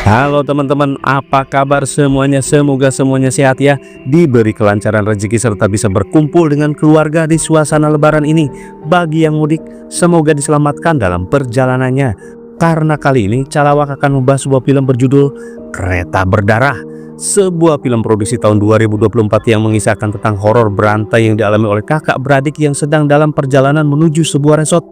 Halo teman-teman, apa kabar semuanya? Semoga semuanya sehat ya, diberi kelancaran rezeki serta bisa berkumpul dengan keluarga di suasana lebaran ini. Bagi yang mudik, semoga diselamatkan dalam perjalanannya. Karena kali ini Calawak akan membahas sebuah film berjudul Kereta Berdarah. Sebuah film produksi tahun 2024 yang mengisahkan tentang horor berantai yang dialami oleh kakak beradik yang sedang dalam perjalanan menuju sebuah resort.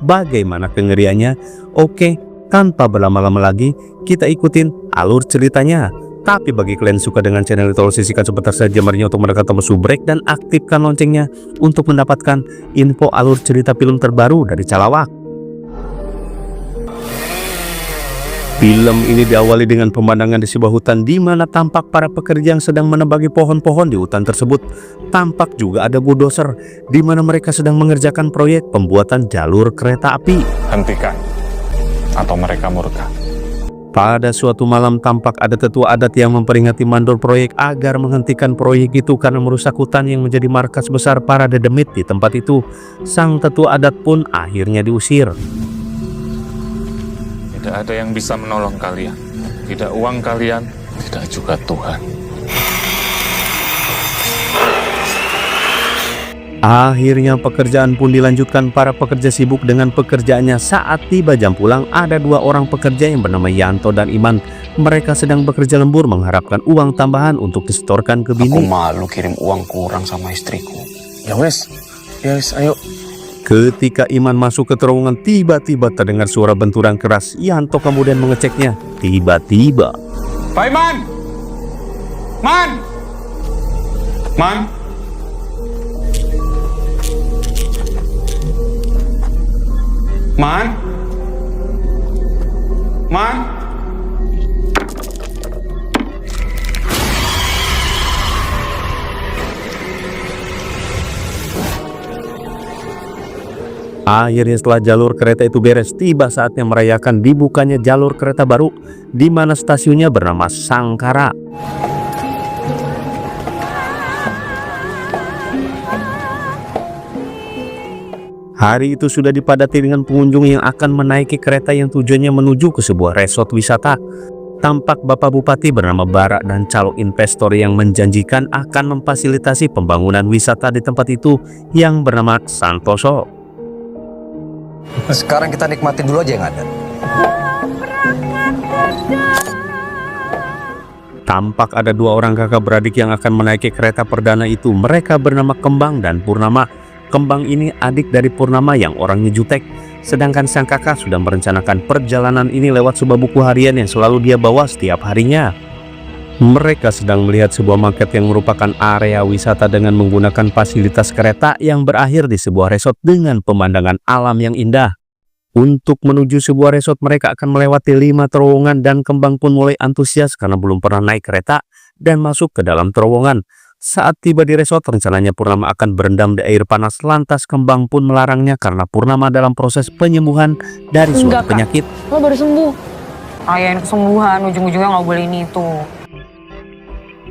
Bagaimana kengeriannya? Oke, tanpa berlama-lama lagi, kita ikutin alur ceritanya. Tapi bagi kalian yang suka dengan channel ini, tolong sisihkan sebentar saja jamnya untuk menekan tombol subrek dan aktifkan loncengnya untuk mendapatkan info alur cerita film terbaru dari Calawak. Film ini diawali dengan pemandangan di sebuah hutan di mana tampak para pekerja yang sedang menebagi pohon-pohon di hutan tersebut. Tampak juga ada bulldozer di mana mereka sedang mengerjakan proyek pembuatan jalur kereta api. Hentikan, atau mereka murka. Pada suatu malam tampak ada tetua adat yang memperingati mandor proyek agar menghentikan proyek itu karena merusak hutan yang menjadi markas besar para dedemit di tempat itu. Sang tetua adat pun akhirnya diusir. Tidak ada yang bisa menolong kalian. Tidak uang kalian, tidak juga Tuhan. Akhirnya pekerjaan pun dilanjutkan. Para pekerja sibuk dengan pekerjaannya. Saat tiba jam pulang, ada dua orang pekerja yang bernama Yanto dan Iman. Mereka sedang bekerja lembur mengharapkan uang tambahan untuk disetorkan ke bini. Aku malu kirim uang kurang sama istriku. Ya wes, ayo. Ketika Iman masuk ke terowongan, tiba-tiba terdengar suara benturan keras. Yanto kemudian mengeceknya. Tiba-tiba Pak Iman! Man! Man! Man! Man! akhirnya setelah jalur kereta itu beres, tiba saatnya merayakan dibukanya jalur kereta baru di mana stasiunnya bernama Sangkara. Hari itu sudah dipadati dengan pengunjung yang akan menaiki kereta yang tujuannya menuju ke sebuah resort wisata. Tampak Bapak Bupati bernama Barak dan calon investor yang menjanjikan akan memfasilitasi pembangunan wisata di tempat itu yang bernama Santoso. Sekarang kita nikmatin dulu aja yang ada. Tampak ada dua orang kakak beradik yang akan menaiki kereta perdana itu. Mereka bernama Kembang dan Purnama. Kembang ini adik dari Purnama yang orangnya jutek. Sedangkan sang kakak sudah merencanakan perjalanan ini lewat sebuah buku harian yang selalu dia bawa setiap harinya. Mereka sedang melihat sebuah market yang merupakan area wisata dengan menggunakan fasilitas kereta yang berakhir di sebuah resort dengan pemandangan alam yang indah. Untuk menuju sebuah resort mereka akan melewati 5 terowongan dan Kembang pun mulai antusias karena belum pernah naik kereta dan masuk ke dalam terowongan. Saat tiba di resort, rencananya Purnama akan berendam di air panas, lantas Kembang pun melarangnya karena Purnama dalam proses penyembuhan dari suatu penyakit. Lo baru sembuh. Rayain kesembuhan, ujung-ujungnya nggak boleh ini itu.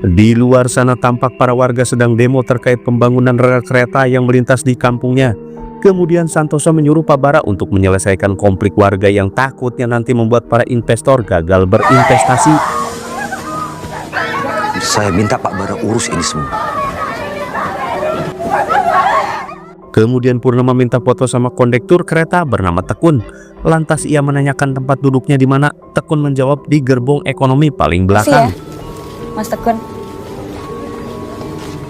Di luar sana tampak para warga sedang demo terkait pembangunan rel kereta yang melintas di kampungnya. Kemudian Santoso menyuruh Pak Bara untuk menyelesaikan konflik warga yang takutnya nanti membuat para investor gagal berinvestasi. Saya minta Pak Bara urus ini semua. Kemudian Purnama minta foto sama kondektur kereta bernama Tekun. Lantas ia menanyakan tempat duduknya di mana. Tekun menjawab di gerbong ekonomi paling belakang. Mas Tekun.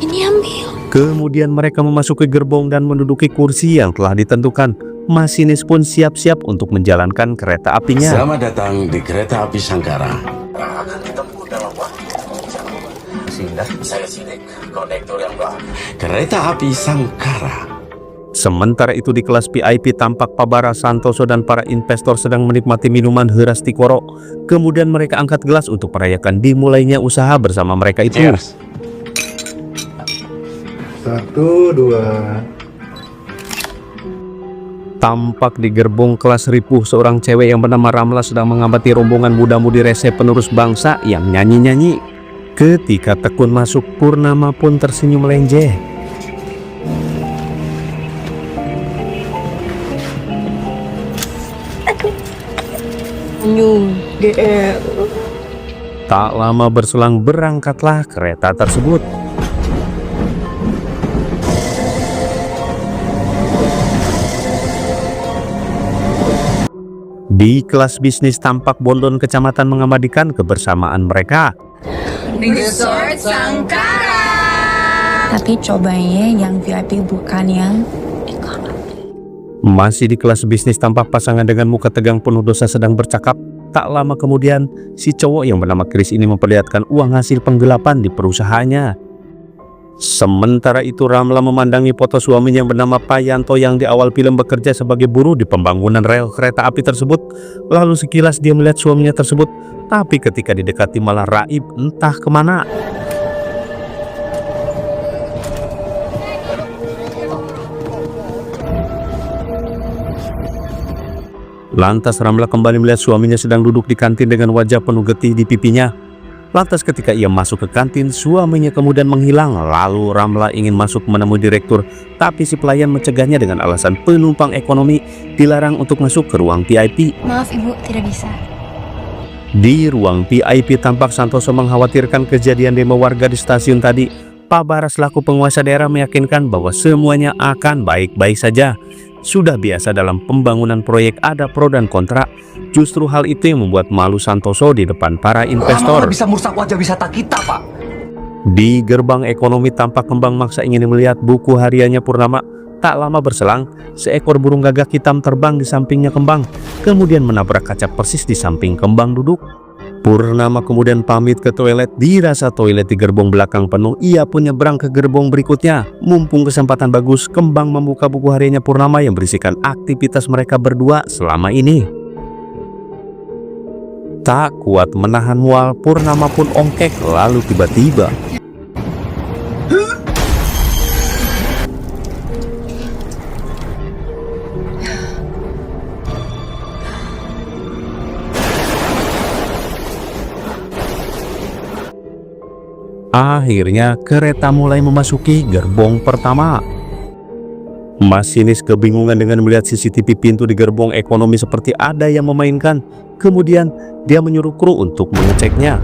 Ini ambil. Kemudian mereka memasuki gerbong dan menduduki kursi yang telah ditentukan. Masinis pun siap-siap untuk menjalankan kereta apinya. Selamat datang di kereta api Sangkara. Akan ditempuh dalam waktu. Saya Sidik, kondektur yang baru. Kereta api Sangkara. Sementara itu di kelas VIP tampak Pak Bara, Santoso dan para investor sedang menikmati minuman Heras Tikoro. Kemudian mereka angkat gelas untuk merayakan dimulainya usaha bersama mereka itu. Cheers. 1, 2. Tampak di gerbong kelas ripuh seorang cewek yang bernama Ramla sedang mengamati rombongan muda-mudi rese penerus bangsa yang nyanyi-nyanyi. Ketika Tekun masuk, Purnama pun tersenyum lenjeh. GR. Tak lama berselang berangkatlah kereta tersebut. Di kelas bisnis tampak Bondon Kecamatan mengabadikan kebersamaan mereka. Resort Sangkara. Tapi cobain yang VIP bukan yang Masih di kelas bisnis tampak pasangan dengan muka tegang penuh dosa sedang bercakap. Tak lama kemudian, si cowok yang bernama Chris ini memperlihatkan uang hasil penggelapan di perusahaannya. Sementara itu Ramla memandangi foto suaminya yang bernama Payanto yang di awal film bekerja sebagai buruh di pembangunan rel kereta api tersebut. Lalu sekilas dia melihat suaminya tersebut, tapi ketika didekati malah raib entah kemana. Lantas Ramla kembali melihat suaminya sedang duduk di kantin dengan wajah penuh getih di pipinya. Lantas ketika ia masuk ke kantin, suaminya kemudian menghilang. Lalu Ramla ingin masuk menemui direktur, tapi si pelayan mencegahnya dengan alasan penumpang ekonomi dilarang untuk masuk ke ruang VIP. Maaf ibu, tidak bisa. Di ruang VIP tampak Santoso mengkhawatirkan kejadian demo warga di stasiun tadi. Pak Bara selaku penguasa daerah meyakinkan bahwa semuanya akan baik-baik saja. Sudah biasa dalam pembangunan proyek ada pro dan kontra. Justru hal itu yang membuat malu Santoso di depan para investor. Bisa merusak wajah wisata kita, Pak. Di gerbang ekonomi tampak Kembang maksa ingin melihat buku hariannya Purnama. Tak lama berselang, seekor burung gagak hitam terbang di sampingnya Kembang, kemudian menabrak kaca persis di samping Kembang duduk. Purnama kemudian pamit ke toilet. Dirasa toilet di gerbong belakang penuh, ia pun nyebrang ke gerbong berikutnya. Mumpung kesempatan bagus, Kembang membuka buku hariannya Purnama yang berisikan aktivitas mereka berdua selama ini. Tak kuat menahan mual, Purnama pun ongkek. Lalu tiba-tiba akhirnya kereta mulai memasuki gerbong pertama. Masinis kebingungan dengan melihat CCTV pintu di gerbong ekonomi seperti ada yang memainkan. Kemudian dia menyuruh kru untuk mengeceknya.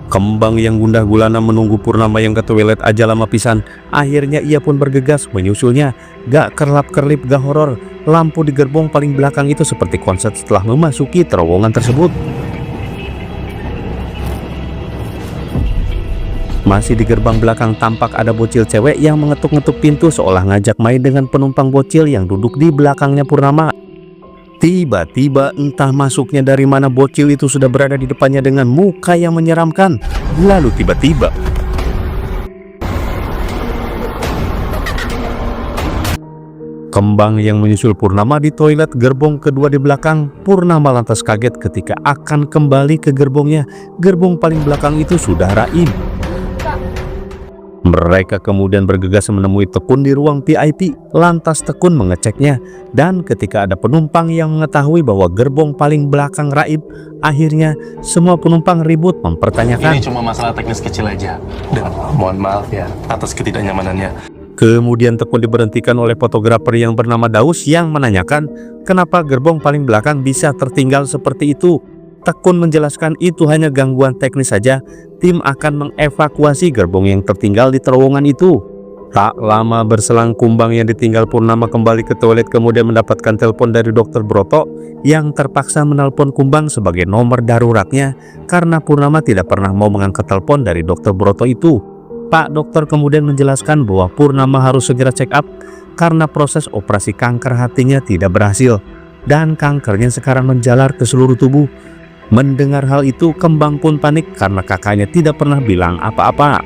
Kembang yang gundah gulana menunggu Purnama yang ke toilet aja lama pisan. Akhirnya ia pun bergegas menyusulnya. Gak kerlap-kerlip, gak horor. Lampu di gerbong paling belakang itu seperti konslet setelah memasuki terowongan tersebut. Masih di gerbang belakang tampak ada bocil cewek yang mengetuk-ngetuk pintu seolah ngajak main dengan penumpang bocil yang duduk di belakangnya Purnama. Tiba-tiba entah masuknya dari mana bocil itu sudah berada di depannya dengan muka yang menyeramkan. Lalu tiba-tiba Kembang yang menyusul Purnama di toilet gerbong kedua di belakang. Purnama lantas kaget ketika akan kembali ke gerbongnya. Gerbong paling belakang itu sudah raib. Mereka kemudian bergegas menemui Tekun di ruang VIP. Lantas Tekun mengeceknya. Dan ketika ada penumpang yang mengetahui bahwa gerbong paling belakang raib, akhirnya semua penumpang ribut mempertanyakan. Ini cuma masalah teknis kecil aja. Dan mohon maaf ya atas ketidaknyamanannya. Kemudian Tekun diberhentikan oleh fotografer yang bernama Daus yang menanyakan kenapa gerbong paling belakang bisa tertinggal seperti itu. Tekun menjelaskan itu hanya gangguan teknis saja. Tim akan mengevakuasi gerbong yang tertinggal di terowongan itu. Tak lama berselang, Kumbang yang ditinggal Purnama kembali ke toilet kemudian mendapatkan telepon dari Dokter Broto yang terpaksa menelpon Kumbang sebagai nomor daruratnya karena Purnama tidak pernah mau mengangkat telepon dari Dokter Broto itu. Pak Dokter kemudian menjelaskan bahwa Purnama harus segera check up karena proses operasi kanker hatinya tidak berhasil dan kankernya sekarang menjalar ke seluruh tubuh. Mendengar hal itu, Kembang pun panik karena kakaknya tidak pernah bilang apa-apa.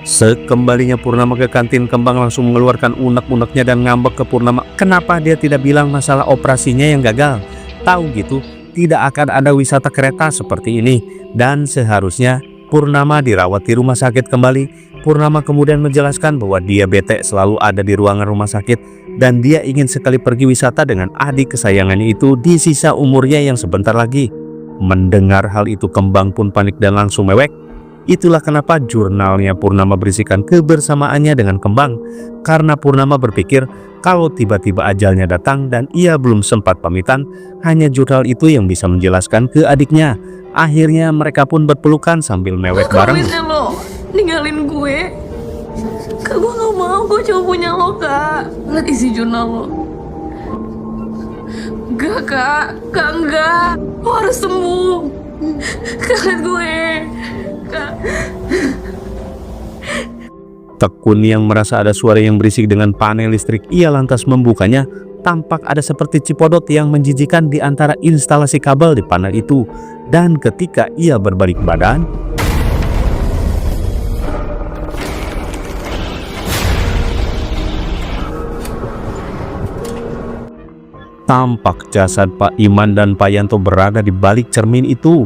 Sekembalinya Purnama ke kantin, Kembang langsung mengeluarkan unek-uneknya dan ngambek ke Purnama. Kenapa dia tidak bilang masalah operasinya yang gagal? Tahu gitu, tidak akan ada wisata kereta seperti ini dan seharusnya Purnama dirawat di rumah sakit kembali. Purnama kemudian menjelaskan bahwa dia bete selalu ada di ruangan rumah sakit dan dia ingin sekali pergi wisata dengan adik kesayangannya itu di sisa umurnya yang sebentar lagi. Mendengar hal itu, Kembang pun panik dan langsung mewek. Itulah kenapa jurnalnya Purnama berisikan kebersamaannya dengan Kembang, karena Purnama berpikir kalau tiba-tiba ajalnya datang dan ia belum sempat pamitan. Hanya jurnal itu yang bisa menjelaskan ke adiknya. Akhirnya mereka pun berpelukan sambil mewek bareng. Lo ninggalin gue. Kak, gue gak mau. Gue cuma punya lo, Kak. Lihat isi jurnal lo. Enggak, Kak. Kak, enggak. Lo harus sembuh. Kak, lihat gue. Kak. Tekun yang merasa ada suara yang berisik dengan panel listrik, ia lantas membukanya. Tampak ada seperti cipodot yang menjijikan di antara instalasi kabel di panel itu. Dan ketika ia berbalik badan, tampak jasad Pak Iman dan Pak Yanto berada di balik cermin itu.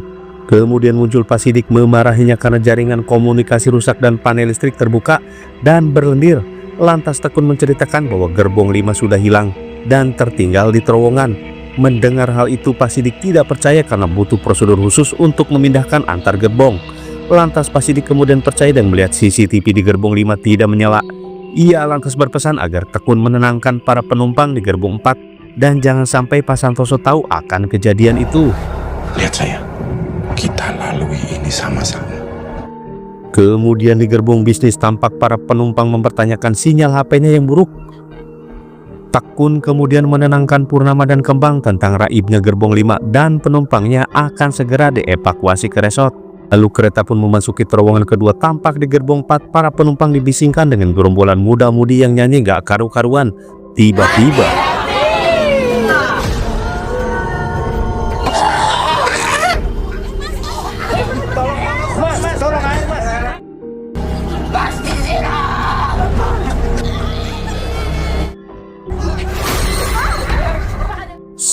Kemudian muncul Pak Sidik memarahinya karena jaringan komunikasi rusak dan panel listrik terbuka dan berlendir. Lantas Tekun menceritakan bahwa gerbong 5 sudah hilang dan tertinggal di terowongan. Mendengar hal itu, Pak Sidik tidak percaya karena butuh prosedur khusus untuk memindahkan antar gerbong. Lantas Pak Sidik kemudian percaya dan melihat CCTV di gerbong 5 tidak menyala. Ia lantas berpesan agar Tekun menenangkan para penumpang di gerbong 4 dan jangan sampai Pak Santoso tahu akan kejadian itu. Lihat saya, kita lalui ini sama-sama. Kemudian di gerbong bisnis tampak para penumpang mempertanyakan sinyal HP-nya yang buruk. Tekun kemudian menenangkan Purnama dan Kembang tentang raibnya gerbong 5 dan penumpangnya akan segera dievakuasi ke resort. Lalu kereta pun memasuki terowongan kedua. Tampak di gerbong 4 para penumpang dibisingkan dengan gerombolan muda-mudi yang nyanyi gak karu-karuan. Tiba-tiba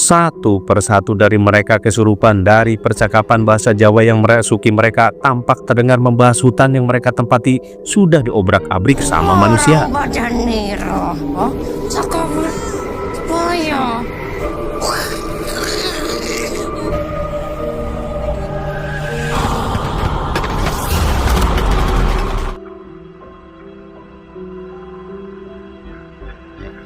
satu persatu dari mereka kesurupan. Dari percakapan bahasa Jawa yang merasuki mereka, tampak terdengar membahas hutan yang mereka tempati sudah diobrak-abrik sama manusia.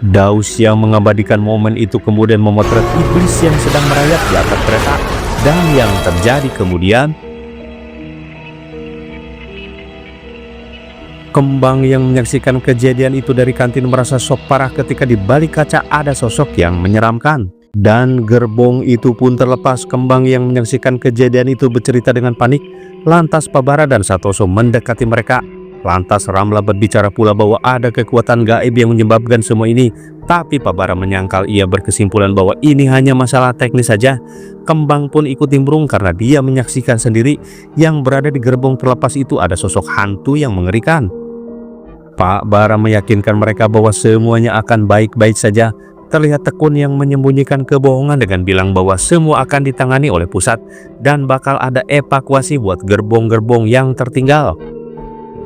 Daus yang mengabadikan momen itu kemudian memotret iblis yang sedang merayap di atas kereta. Dan yang terjadi kemudian, Kembang yang menyaksikan kejadian itu dari kantin merasa shock parah ketika di balik kaca ada sosok yang menyeramkan. Dan gerbong itu pun terlepas. Kembang yang menyaksikan kejadian itu bercerita dengan panik. Lantas Pabara dan Santoso mendekati mereka. Lantas Ramla berbicara pula bahwa ada kekuatan gaib yang menyebabkan semua ini. Tapi Pabara menyangkal, ia berkesimpulan bahwa ini hanya masalah teknis saja. Kembang pun ikut nimbrung karena dia menyaksikan sendiri yang berada di gerbong terlepas itu ada sosok hantu yang mengerikan. Pak Bara meyakinkan mereka bahwa semuanya akan baik-baik saja. Terlihat Tekun yang menyembunyikan kebohongan dengan bilang bahwa semua akan ditangani oleh pusat dan bakal ada evakuasi buat gerbong-gerbong yang tertinggal.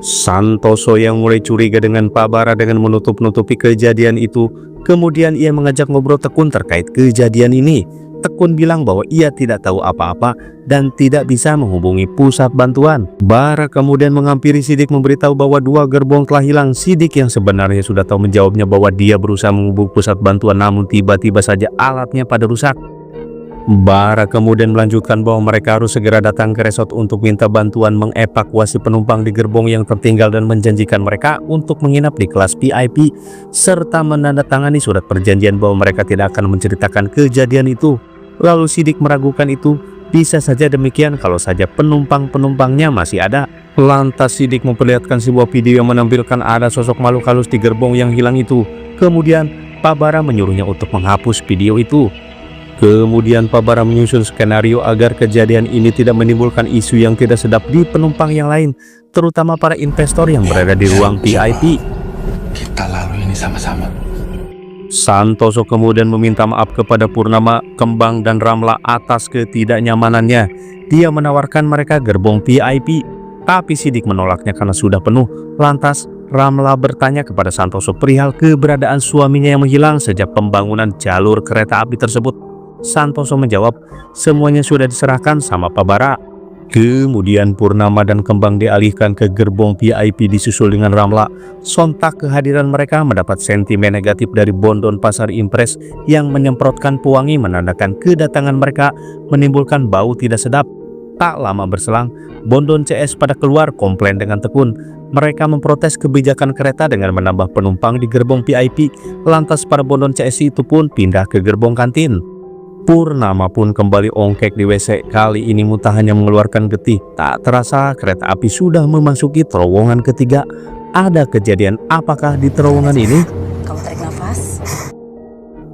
Santoso yang mulai curiga dengan Pak Bara dengan menutup-nutupi kejadian itu. Kemudian ia mengajak ngobrol Tekun terkait kejadian ini. Tekun bilang bahwa ia tidak tahu apa-apa dan tidak bisa menghubungi pusat bantuan. Bara kemudian menghampiri Sidik memberitahu bahwa 2 gerbong telah hilang. Sidik yang sebenarnya sudah tahu menjawabnya bahwa dia berusaha menghubungi pusat bantuan, namun tiba-tiba saja alatnya pada rusak. Bara kemudian melanjutkan bahwa mereka harus segera datang ke resort untuk minta bantuan mengevakuasi penumpang di gerbong yang tertinggal dan menjanjikan mereka untuk menginap di kelas VIP serta menandatangani surat perjanjian bahwa mereka tidak akan menceritakan kejadian itu. Lalu Sidik meragukan itu. Bisa saja demikian kalau saja penumpang-penumpangnya masih ada. Lantas Sidik memperlihatkan sebuah video yang menampilkan ada sosok makhluk halus di gerbong yang hilang itu. Kemudian Pak Bara menyuruhnya untuk menghapus video itu. Kemudian Pak Bara menyusun skenario agar kejadian ini tidak menimbulkan isu yang tidak sedap di penumpang yang lain, terutama para investor yang berada di ruang VIP. Kita lalui ini sama-sama. Santoso kemudian meminta maaf kepada Purnama, Kembang, dan Ramla atas ketidaknyamanannya. Dia menawarkan mereka gerbong VIP, tapi Sidik menolaknya karena sudah penuh. Lantas Ramla bertanya kepada Santoso perihal keberadaan suaminya yang menghilang sejak pembangunan jalur kereta api tersebut. Santoso menjawab, semuanya sudah diserahkan sama Pak Bara. Kemudian Purnama dan Kembang dialihkan ke gerbong VIP disusul dengan Ramla. Sontak kehadiran mereka mendapat sentimen negatif dari Bondon Pasar Impres yang menyemprotkan pewangi menandakan kedatangan mereka, menimbulkan bau tidak sedap. Tak lama berselang, Bondon CS pada keluar komplain dengan tekun. Mereka memprotes kebijakan kereta dengan menambah penumpang di gerbong VIP. Lantas para Bondon CS itu pun pindah ke gerbong kantin. Purnama pun kembali ongkek di WC. Kali ini Muta hanya mengeluarkan getih. Tak terasa kereta api sudah memasuki terowongan ketiga. Ada kejadian apakah di terowongan ini? Kamu tarik nafas.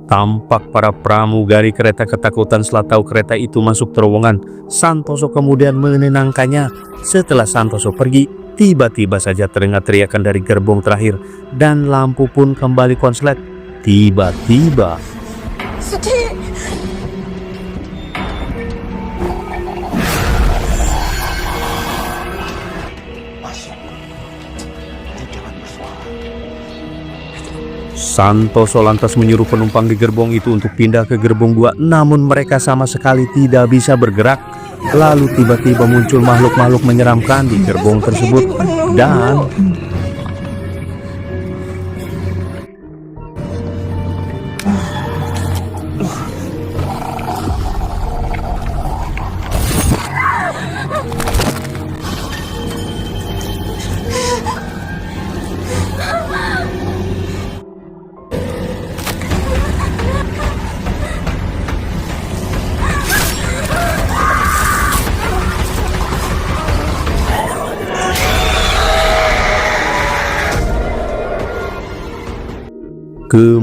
Tampak para pramugari kereta ketakutan setelah tahu kereta itu masuk terowongan. Santoso kemudian menenangkannya. Setelah Santoso pergi, tiba-tiba saja terdengar teriakan dari gerbong terakhir dan lampu pun kembali konslet. Tiba-tiba Santoso lantas menyuruh penumpang di gerbong itu untuk pindah ke gerbong 2, namun mereka sama sekali tidak bisa bergerak. Lalu tiba-tiba muncul makhluk-makhluk menyeramkan di gerbong tersebut dan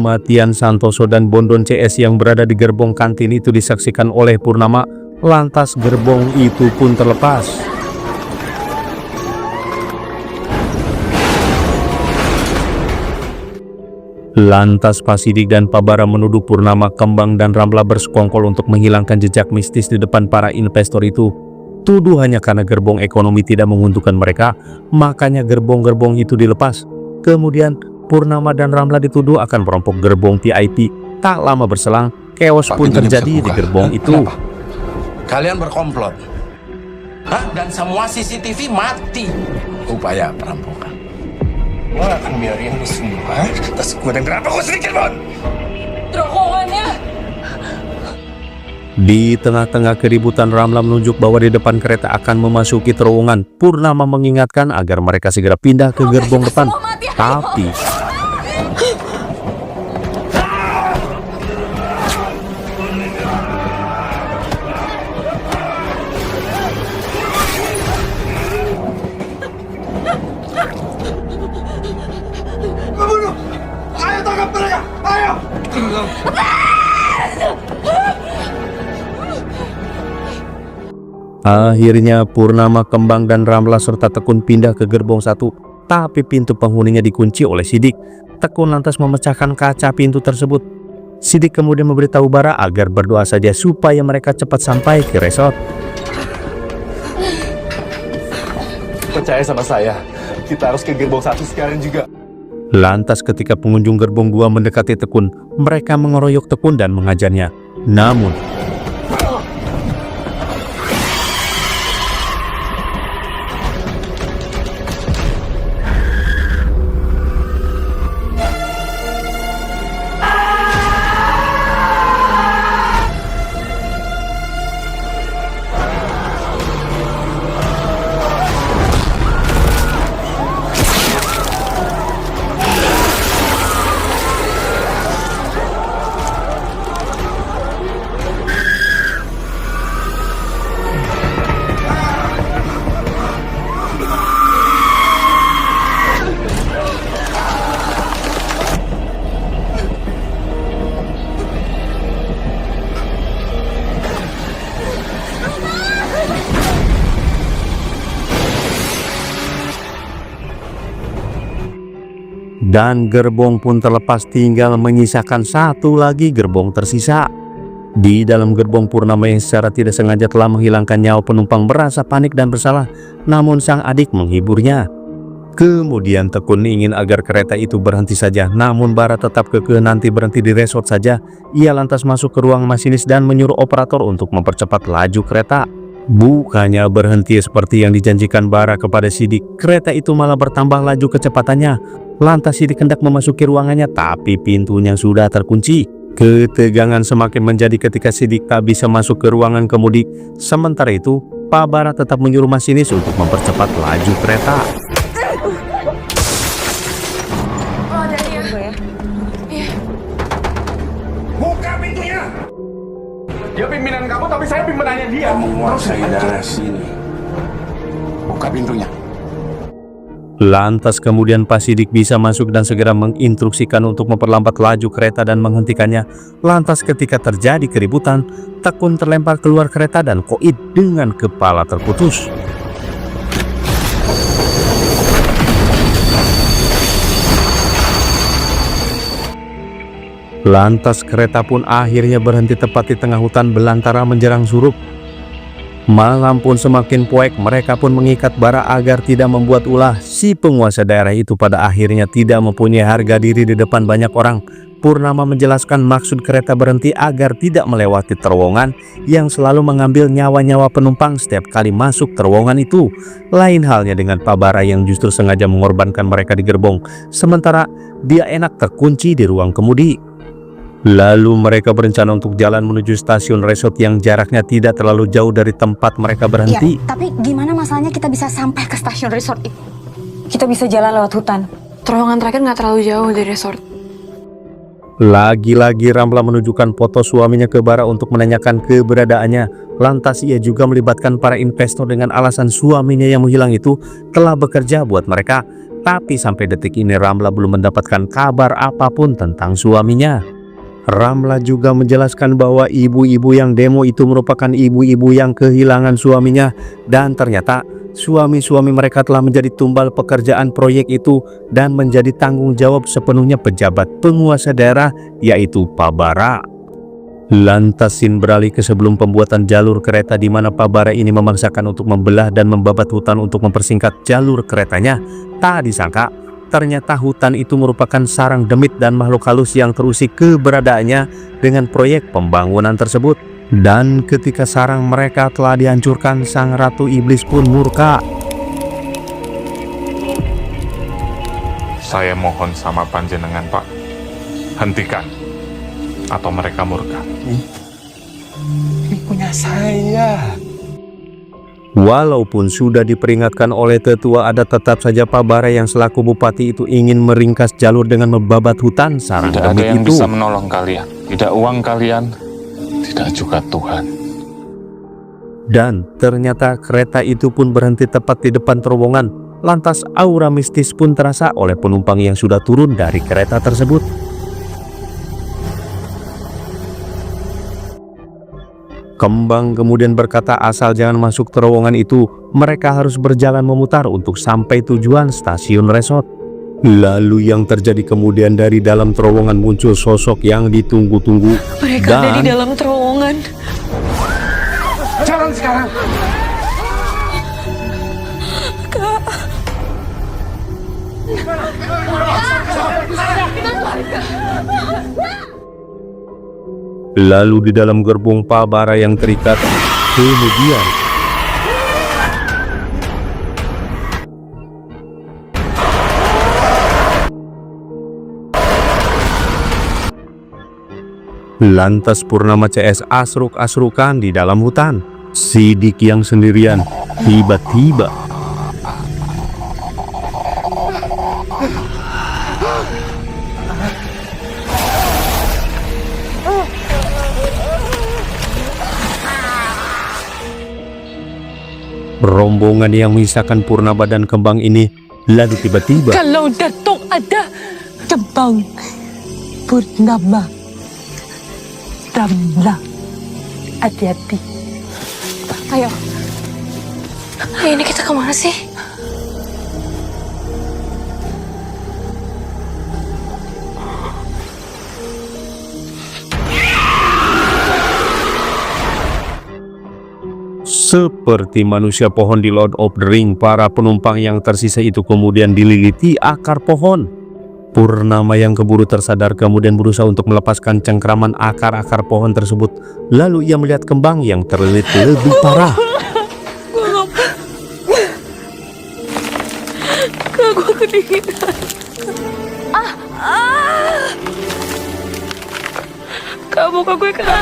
kematian Santoso dan Bondon CS yang berada di gerbong kantin itu disaksikan oleh Purnama. Lantas gerbong itu pun terlepas. Lantas Pasidik dan Pabara menuduh Purnama, Kembang, dan Ramla bersekongkol untuk menghilangkan jejak mistis di depan para investor itu. Tuduhannya karena gerbong ekonomi tidak menguntungkan mereka, makanya gerbong-gerbong itu dilepas. Kemudian Purnama dan Ramla dituduh akan merompok gerbong VIP. Tak lama berselang, chaos pun terjadi di gerbong itu. Kenapa? Kalian berkomplot. Hah? Dan semua CCTV mati. Upaya perampokan. Gue akan biarin ini semua atas gue dan kenapa gue sedikit pun. Terowongannya. Di tengah-tengah keributan, Ramla menunjuk bahwa di depan kereta akan memasuki terowongan. Purnama mengingatkan agar mereka segera pindah ke gerbong depan. Tapi Ayo tangkap mereka, ayo. akhirnya Purnama, Kembang, dan Ramla serta Tekun pindah ke gerbong 1. Tapi pintu penghuninya dikunci oleh Sidik. Tekun lantas memecahkan kaca pintu tersebut. Sidik kemudian memberitahu Bara agar berdoa saja supaya mereka cepat sampai ke resort. Percaya sama saya, kita harus ke gerbong 1 sekarang juga. Lantas ketika pengunjung gerbong 2 mendekati Tekun, mereka mengeroyok Tekun dan mengajarnya. Namun dan gerbong pun terlepas, tinggal menyisakan satu lagi gerbong tersisa. Di dalam gerbong, Purnama yang secara tidak sengaja telah menghilangkan nyawa penumpang merasa panik dan bersalah, namun sang adik menghiburnya. Kemudian Tekun ingin agar kereta itu berhenti saja, namun Bara tetap kekeh nanti berhenti di resort saja. Ia lantas masuk ke ruang masinis dan menyuruh operator untuk mempercepat laju kereta. Bukannya berhenti seperti yang dijanjikan Bara kepada Sidik, kereta itu malah bertambah laju kecepatannya. Lantas Sidik hendak memasuki ruangannya, tapi pintunya sudah terkunci. Ketegangan semakin menjadi ketika Sidik tak bisa masuk ke ruangan kemudi. Sementara itu, Pak Bara tetap menyuruh masinis untuk mempercepat laju kereta. Buka pintunya! Dia pimpinan kamu, tapi saya pimpinannya dia. Menguasai daerah sini. Buka pintunya. Lantas kemudian Pak Sidik bisa masuk dan segera menginstruksikan untuk memperlambat laju kereta dan menghentikannya. Lantas ketika terjadi keributan, Tekun terlempar keluar kereta dan Koid dengan kepala terputus. Lantas kereta pun akhirnya berhenti tepat di tengah hutan belantara menjelang surup. Malam pun semakin poek, mereka pun mengikat Bara agar tidak membuat ulah. Si penguasa daerah itu pada akhirnya tidak mempunyai harga diri di depan banyak orang. Purnama menjelaskan maksud kereta berhenti agar tidak melewati terowongan yang selalu mengambil nyawa-nyawa penumpang setiap kali masuk terowongan itu. Lain halnya dengan Pak Bara yang justru sengaja mengorbankan mereka di gerbong, sementara dia enak terkunci di ruang kemudi. Lalu mereka berencana untuk jalan menuju stasiun resort yang jaraknya tidak terlalu jauh dari tempat mereka berhenti. Ya, tapi gimana masalahnya kita bisa sampai ke stasiun resort itu? Kita bisa jalan lewat hutan. Terowongan terakhir nggak terlalu jauh dari resort. Lagi-lagi Ramla menunjukkan foto suaminya ke Bara untuk menanyakan keberadaannya. Lantas ia juga melibatkan para investor dengan alasan suaminya yang menghilang itu telah bekerja buat mereka. Tapi sampai detik ini Ramla belum mendapatkan kabar apapun tentang suaminya. Ramla juga menjelaskan bahwa ibu-ibu yang demo itu merupakan ibu-ibu yang kehilangan suaminya, dan ternyata suami-suami mereka telah menjadi tumbal pekerjaan proyek itu dan menjadi tanggung jawab sepenuhnya pejabat penguasa daerah, yaitu Pak Bara. Lantas scene beralih ke sebelum pembuatan jalur kereta di mana Pak Bara ini memaksakan untuk membelah dan membabat hutan untuk mempersingkat jalur keretanya. Tak disangka ternyata hutan itu merupakan sarang demit dan makhluk halus yang terusik keberadaannya dengan proyek pembangunan tersebut. Dan ketika sarang mereka telah dihancurkan, sang Ratu Iblis pun murka. Saya mohon sama panjenengan, Pak. Hentikan. Atau mereka murka. Ini punya saya. Walaupun sudah diperingatkan oleh tetua adat, tetap saja Pak Bara yang selaku bupati itu ingin meringkas jalur dengan membabat hutan sarang Tidak ada demit yang itu. bisa menolong kalian. Tidak uang kalian, tidak juga Tuhan. Dan ternyata kereta itu pun berhenti tepat di depan terowongan. Lantas aura mistis pun terasa oleh penumpang yang sudah turun dari kereta tersebut. Kembang kemudian berkata asal jangan masuk terowongan itu, mereka harus berjalan memutar untuk sampai tujuan stasiun resort. Lalu yang terjadi kemudian, dari dalam terowongan muncul sosok yang ditunggu-tunggu. Mereka ada di dalam terowongan. Jalan sekarang. Lalu di dalam gerbong Pak Bara yang terikat, kemudian lantas Purnama CS asruk-asrukan di dalam hutan. Sidik yang sendirian tiba-tiba rombongan yang menyisakan Purnama dan Kembang ini lalu tiba-tiba Kalau Datuk ada Kembang, Purnama, Ramla, hati-hati. Ayo. Ini kita kemana sih? seperti manusia pohon di Lord of the Ring, para penumpang yang tersisa itu kemudian dililiti akar pohon. Purnama yang keburu tersadar kemudian berusaha untuk melepaskan cengkraman akar-akar pohon tersebut. Lalu ia melihat Kembang yang terlilit lebih parah. kedinginan. Kak, muka gue kena.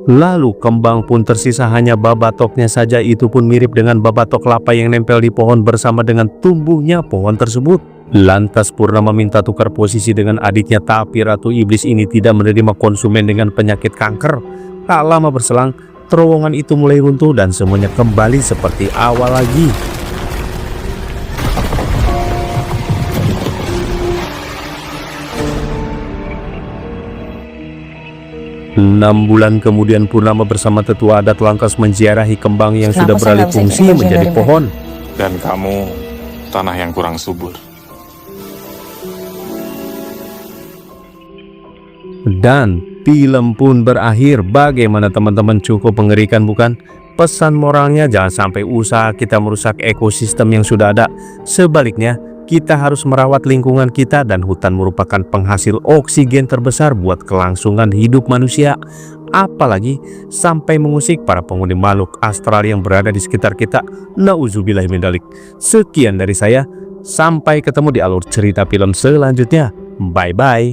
Lalu kembang pun tersisa hanya babatoknya saja, itu pun mirip dengan babatok kelapa yang nempel di pohon bersama dengan tumbuhnya pohon tersebut. Lantas Purnama minta tukar posisi dengan adiknya, tapi Ratu Iblis ini tidak menerima konsumen dengan penyakit kanker. Tak lama berselang, terowongan itu mulai runtuh dan semuanya kembali seperti awal lagi. 6 bulan kemudian Purnama bersama tetua adat lantas menziarahi kembang yang sudah Kenapa saya beralih nggak bisa fungsi ikut bagian menjadi dari pohon. Dan kamu tanah yang kurang subur. Dan film pun berakhir. Bagaimana teman-teman, cukup mengerikan bukan? Pesan moralnya, jangan sampai usaha kita merusak ekosistem yang sudah ada. Sebaliknya, kita harus merawat lingkungan kita, dan hutan merupakan penghasil oksigen terbesar buat kelangsungan hidup manusia. Apalagi sampai mengusik para penghuni makhluk astral yang berada di sekitar kita. Nauzubillah min dzalik. Sekian dari saya. Sampai ketemu di alur cerita film selanjutnya. Bye-bye.